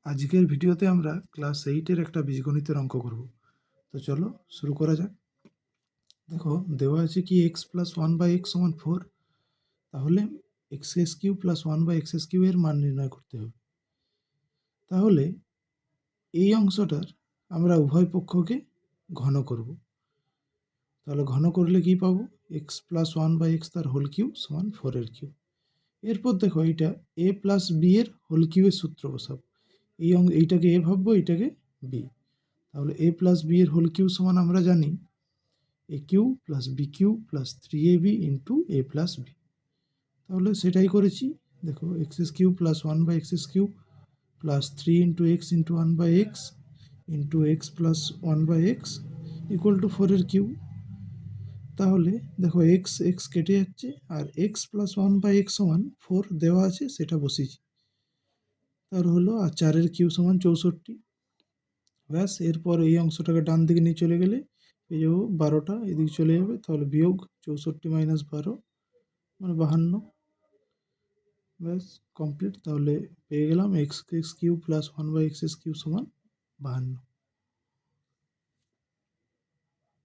আজকের ভিডিওতে আমরা ক্লাস 8-এর একটা বীজগণিতের অঙ্ক করব। তো চলো শুরু করা যাক। দেখো দেওয়া আছে কি x প্লাস 1/x সমান 4, তাহলে x³ প্লাস 1/x³ এর মান নির্ণয় করতে হবে। তাহলে এই অংশটার আমরা উভয় পক্ষকে ঘন করব। তাহলে ঘন করলে কি পাবো? x প্লাস 1/x তার হোল কিউব সমান 4 এর কিউব। এরপর দেখো এইটা a প্লাস b এর হোল কিউবের সূত্র বসাবো। এইটাকে a ভাববো, এইটাকে b। তাহলে a প্লাস বি এর হোল কিউব সমান আমরা জানি A cube plus B cube plus 3ab into A plus B. তাহলে সেটাই করেছি। দেখো x³ plus 1/x³ plus 3 into x into 1/x into x plus 1/x equal to 4 এর কিউব। তাহলে দেখো এক্স এক্স কেটে যাচ্ছে, আর এক্স প্লাস 1/x সমান 4 দেওয়া আছে, সেটা বসিয়েছি। তার হলো আর 4 এর কিউব সমান 64। ব্যাস, এরপর এই অংশটাকে ডান দিকে নিয়ে চলে গেলে পেয়ে যাবো 12টা, এদিকে চলে যাবে, তাহলে বিয়োগ 64 মাইনাস 12 মানে 52। ব্যাস কমপ্লিট। তাহলে পেয়ে গেলাম x³ প্লাস 1/x³ সমান 52।